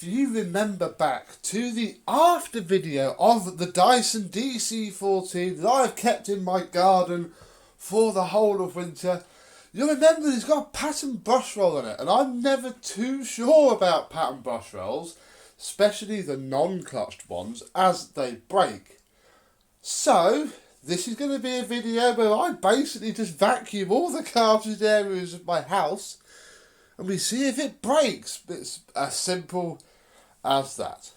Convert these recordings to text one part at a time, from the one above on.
you remember back to the after video of the Dyson DC14 that I've kept in my garden for the whole of winter, you'll remember it's got a pattern brush roll on it, and I'm never too sure about pattern brush rolls, especially the non-clutched ones, as they break. So this is going to be a video where I basically just vacuum all the carpeted areas of my house and we see if it breaks. It's as simple as that.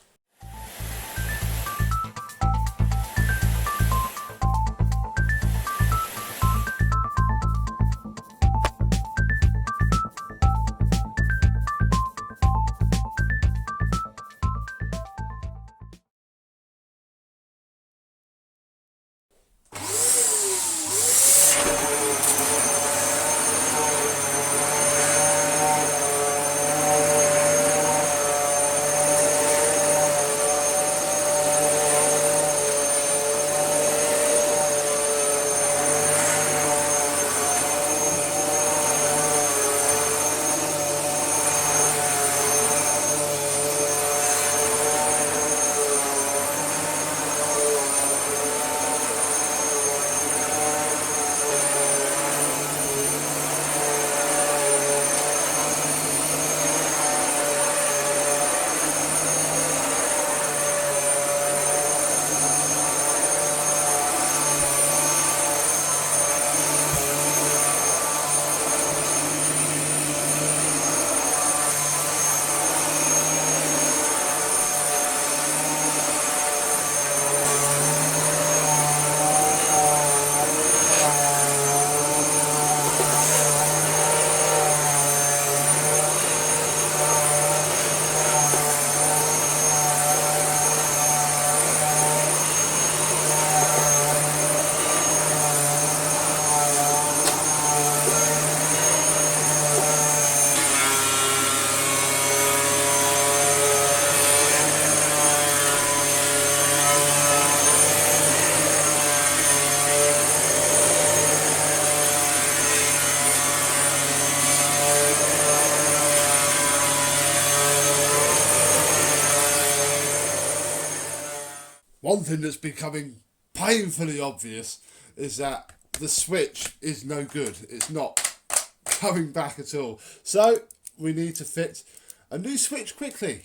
One thing that's becoming painfully obvious is that the switch is no good. It's not coming back at all. So we need to fit a new switch quickly.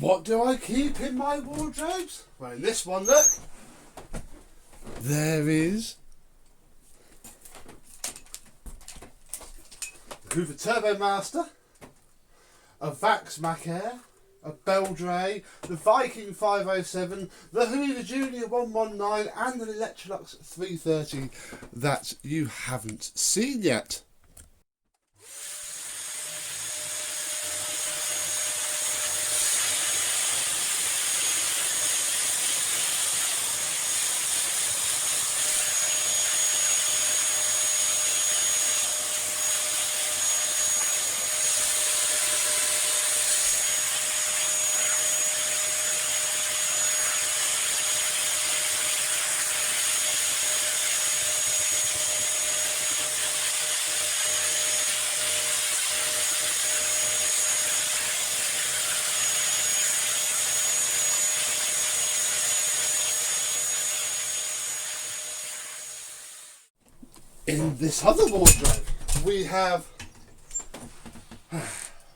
What do I keep in my wardrobes? Well, in this one, look, there is the Hoover Turbo Master, a Vax Mac Air, a Beldray, the Viking 507, the Hoover Junior 119 and an Electrolux 330 that you haven't seen yet. In this other wardrobe, we have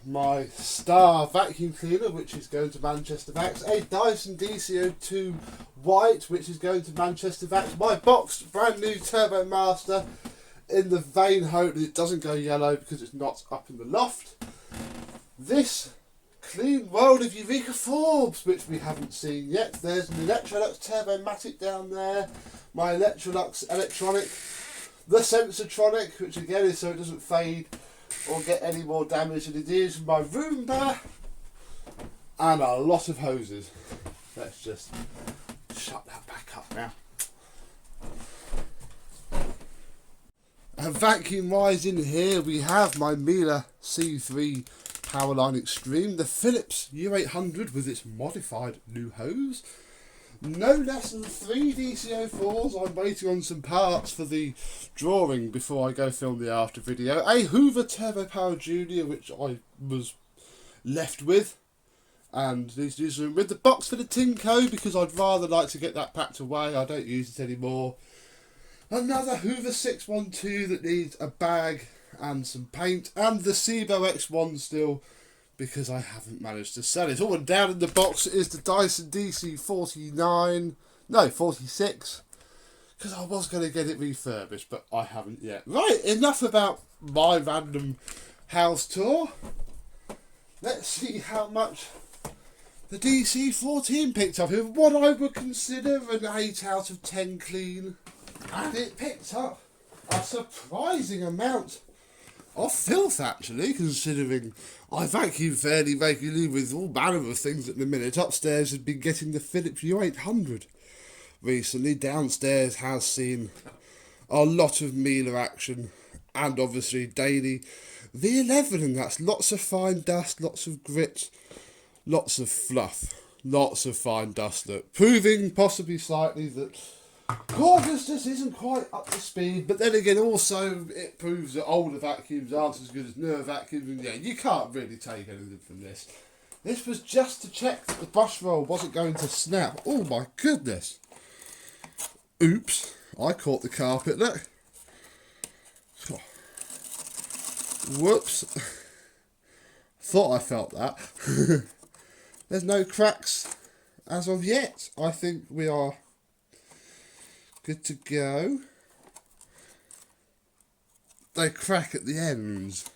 my Star vacuum cleaner, which is going to Manchester Vax, a Dyson DC02 white, which is going to Manchester Vax, my boxed brand new Turbo Master, in the vain hope that it doesn't go yellow because it's not up in the loft. This Clean World of Eureka Forbes, which we haven't seen yet. There's an Electrolux Turbomatic down there, my Electrolux Electronic, the Sensortronic, which again is so it doesn't fade or get any more damage than it is, my Roomba, and a lot of hoses. Let's just shut that back up now. And vacuum wise in here we have my Miele C3 Powerline Extreme, the Philips U800 with its modified new hose, no less than 3 DC04s. I'm waiting on some parts for the drawing before I go film the after video. A Hoover Turbo Power Junior, which I was left with, and these are with the box for the Tinko because I'd rather like to get that packed away. I don't use it anymore. Another Hoover 612 that needs a bag and some paint, and the Sebo X1 still, because I haven't managed to sell it all. And down in the box is the Dyson DC49, no, 46, because I was going to get it refurbished, but I haven't yet. Right, enough about my random house tour. Let's see how much the DC14 picked up in what I would consider an 8 out of 10 clean. And it picked up a surprising amount of filth, actually, considering I vacuum fairly regularly with all manner of things at the minute. Upstairs has been getting the Philips U800 recently. Downstairs has seen a lot of Miele action, and obviously daily the 11, and that's lots of fine dust, lots of grit, lots of fluff, lots of fine dust, that proving possibly slightly that cordless just isn't quite up to speed. But then again, also it proves that older vacuums aren't as good as newer vacuums, and yeah, you can't really take anything from this. This was just to check that the brush roll wasn't going to snap. Oh my goodness. Oops, I caught the carpet, look. Whoops. Thought I felt that. There's no cracks as of yet. I think we are good to go. They crack at the ends,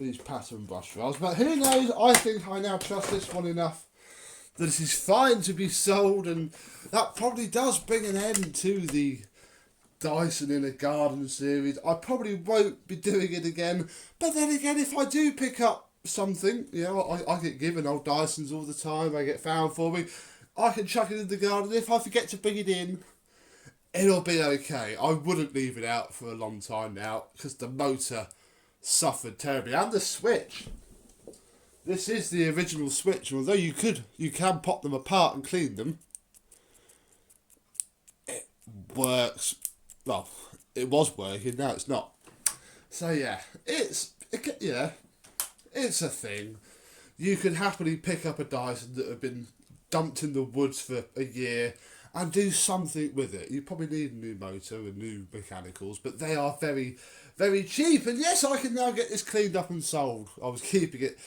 these pattern brush rolls, but who knows? I think I now trust this one enough that this is fine to be sold, and that probably does bring an end to the Dyson in a Garden series. I probably won't be doing it again, but then again, if I do pick up something, you know, I get given old Dysons all the time, they get found for me, I can chuck it in the garden. If I forget to bring it in, it'll be okay. I wouldn't leave it out for a long time now because the motor suffered terribly, and the switch. This is the original switch, although you can pop them apart and clean them. It works. Well, it was working, now it's not. So yeah, it's a thing. You can happily pick up a Dyson that have been dumped in the woods for a year and do something with it. You probably need a new motor and new mechanicals, but they are very, very cheap. And yes, I can now get this cleaned up and sold. I was keeping it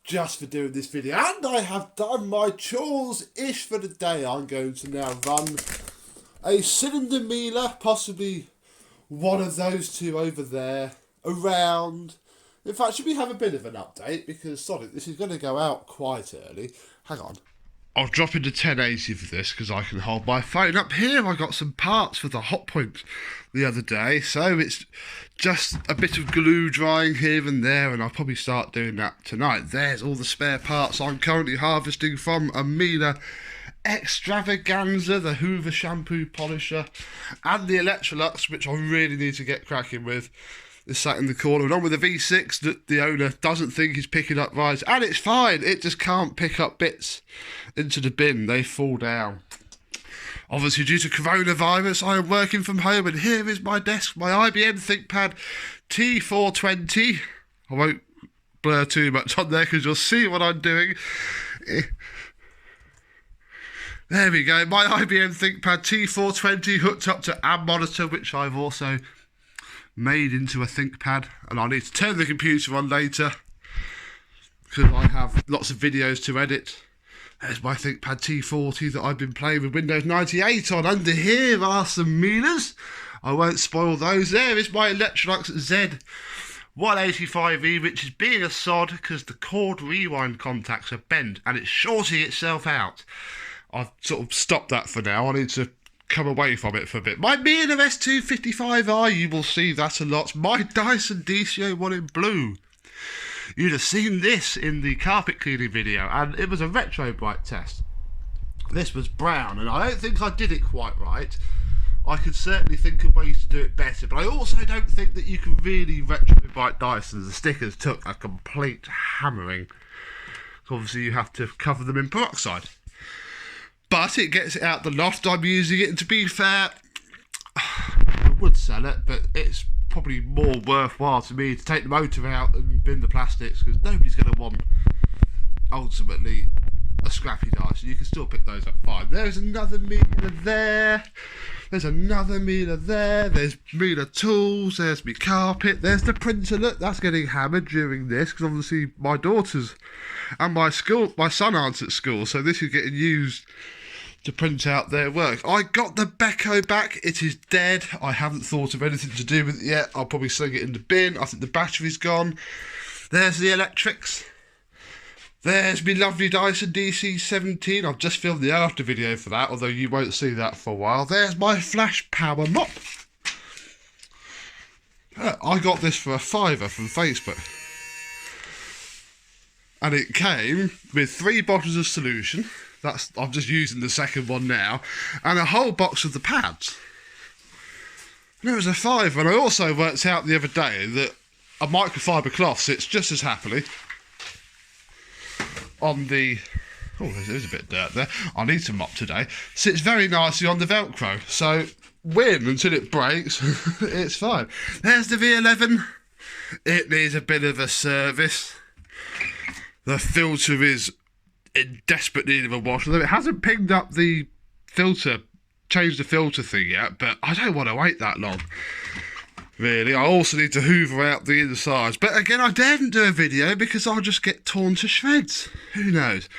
just for doing this video. And I have done my chores-ish for the day. I'm going to now run a cylinder mealer, possibly one of those two over there, around. In fact, should we have a bit of an update? Because, sorry, this is going to go out quite early. Hang on. I'll drop into 1080 for this because I can hold my phone up here. I got some parts for the hot point the other day, so it's just a bit of glue drying here and there, and I'll probably start doing that tonight. There's all the spare parts I'm currently harvesting from a Miele Extravaganza, the Hoover shampoo polisher, and the Electrolux, which I really need to get cracking with. Is sat in the corner, and on with the V6 that the owner doesn't think is picking up right, and it's fine, it just can't pick up bits into the bin, they fall down. Obviously, due to coronavirus, I am working from home, and here is my desk, my IBM ThinkPad T420. I won't blur too much on there because you'll see what I'm doing. There we go, my IBM ThinkPad T420 hooked up to a monitor, which I've also made into a ThinkPad, and I need to turn the computer on later because I have lots of videos to edit. There's my ThinkPad T40 that I've been playing with Windows 98 on. Under here are some Miele's. I won't spoil those. There is my Electrolux Z185E, which is being a sod because the cord rewind contacts are bent and it's shorting itself out. I've sort of stopped that for now. I need to come away from it for a bit. My Miele S255R, you will see that a lot. My Dyson DC01 in blue. You'd have seen this in the carpet cleaning video, and it was a retro bright test. This was brown, and I don't think I did it quite right. I could certainly think of ways to do it better, but I also don't think that you can really retro bright Dysons. The stickers took a complete hammering. So obviously you have to cover them in peroxide. But it gets it out the loft, I'm using it, and to be fair, I would sell it, but it's probably more worthwhile to me to take the motor out and bin the plastics, because nobody's going to want, ultimately, a scrappy Dyson. You can still pick those up fine. There's another Miele there, there's another Miele there, there's Miele tools, there's my carpet, there's the printer. Look, that's getting hammered during this, because obviously my daughters and my son aren't at school, so this is getting used to print out their work. I got the Beko back. It is dead. I haven't thought of anything to do with it yet. I'll probably sling it in the bin. I think the battery's gone. There's the electrics. There's my lovely Dyson DC17. I've just filmed the after video for that, although you won't see that for a while. There's my flash power mop. I got this for £5 from Facebook. And it came with 3 bottles of solution. I'm just using the second one now, and a whole box of the pads. And it was a £5, and I also worked out the other day that a microfiber cloth sits just as happily on the... Oh, there's a bit of dirt there. I need to mop today. Sits very nicely on the Velcro, so win until it breaks. It's fine. There's the V11. It needs a bit of a service. The filter is in desperate need of a wash. Although it hasn't pinged up the filter, changed the filter thing yet, but I don't want to wait that long, really. I also need to hoover out the insides. But again, I daren't do a video because I'll just get torn to shreds. Who knows?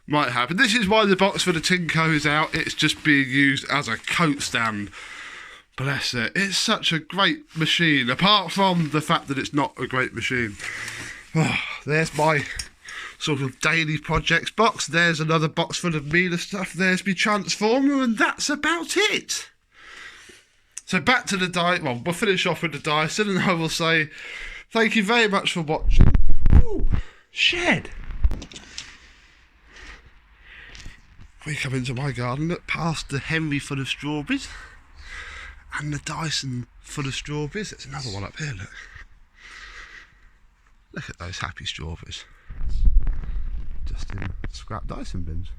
Might happen. This is why the box for the Tinko is out. It's just being used as a coat stand. Bless it. It's such a great machine, apart from the fact that it's not a great machine. Oh, there's my sort of daily projects box. There's another box full of Miele stuff. There's my transformer, and that's about it. So back to the Dyson. Well, we'll finish off with the Dyson, and I will say thank you very much for watching. Ooh, shed. We come into my garden, look past the Henry full of strawberries and the Dyson full of strawberries. There's another one up here, look. Look at those happy strawberries. Just in scrap Dyson bins.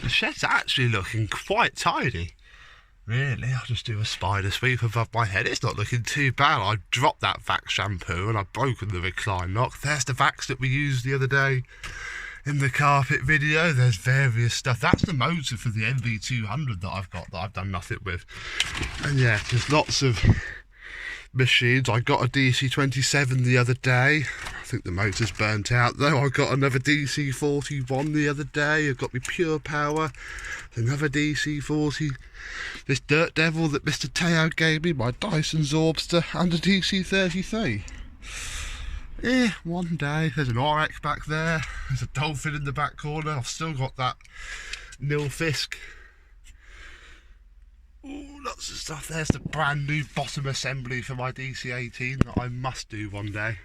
The shed's actually looking quite tidy. Really, I'll just do a spider sweep above my head. It's not looking too bad. I dropped that Vax shampoo and I've broken the recline lock. There's the Vax that we used the other day. in the carpet video. There's various stuff. That's the motor for the MV200 that I've got that I've done nothing with. And yeah, there's lots of machines. I got a DC27 the other day. I think the motor's burnt out though. I got another DC41 the other day. I've got my Pure Power, another DC40, this Dirt Devil that Mr. Teo gave me, my Dyson Zorbster, and a DC33. Yeah, one day. There's an RX back there. There's a Dolphin in the back corner. I've still got that Nilfisk. Ooh, lots of stuff. There's the brand new bottom assembly for my DC18 that I must do one day.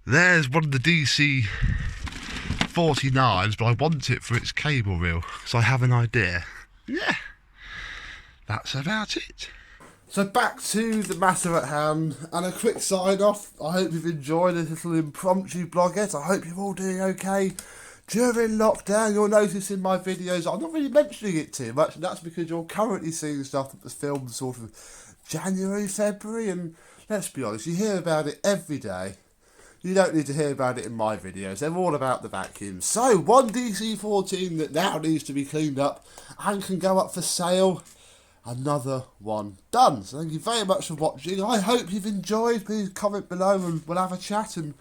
There's one of the DC49s, but I want it for its cable reel, so I have an idea. Yeah, that's about it. So back to the matter at hand, and a quick sign off. I hope you've enjoyed this little impromptu blogget. I hope you're all doing okay. During lockdown, you'll notice in my videos, I'm not really mentioning it too much, and that's because you're currently seeing stuff that was filmed sort of January, February, and let's be honest, you hear about it every day. You don't need to hear about it in my videos. They're all about the vacuums. So, one DC14 that now needs to be cleaned up and can go up for sale. Another one done. So thank you very much for watching. I hope you've enjoyed. Please comment below and we'll have a chat, and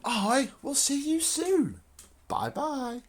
I will see you soon. Bye bye.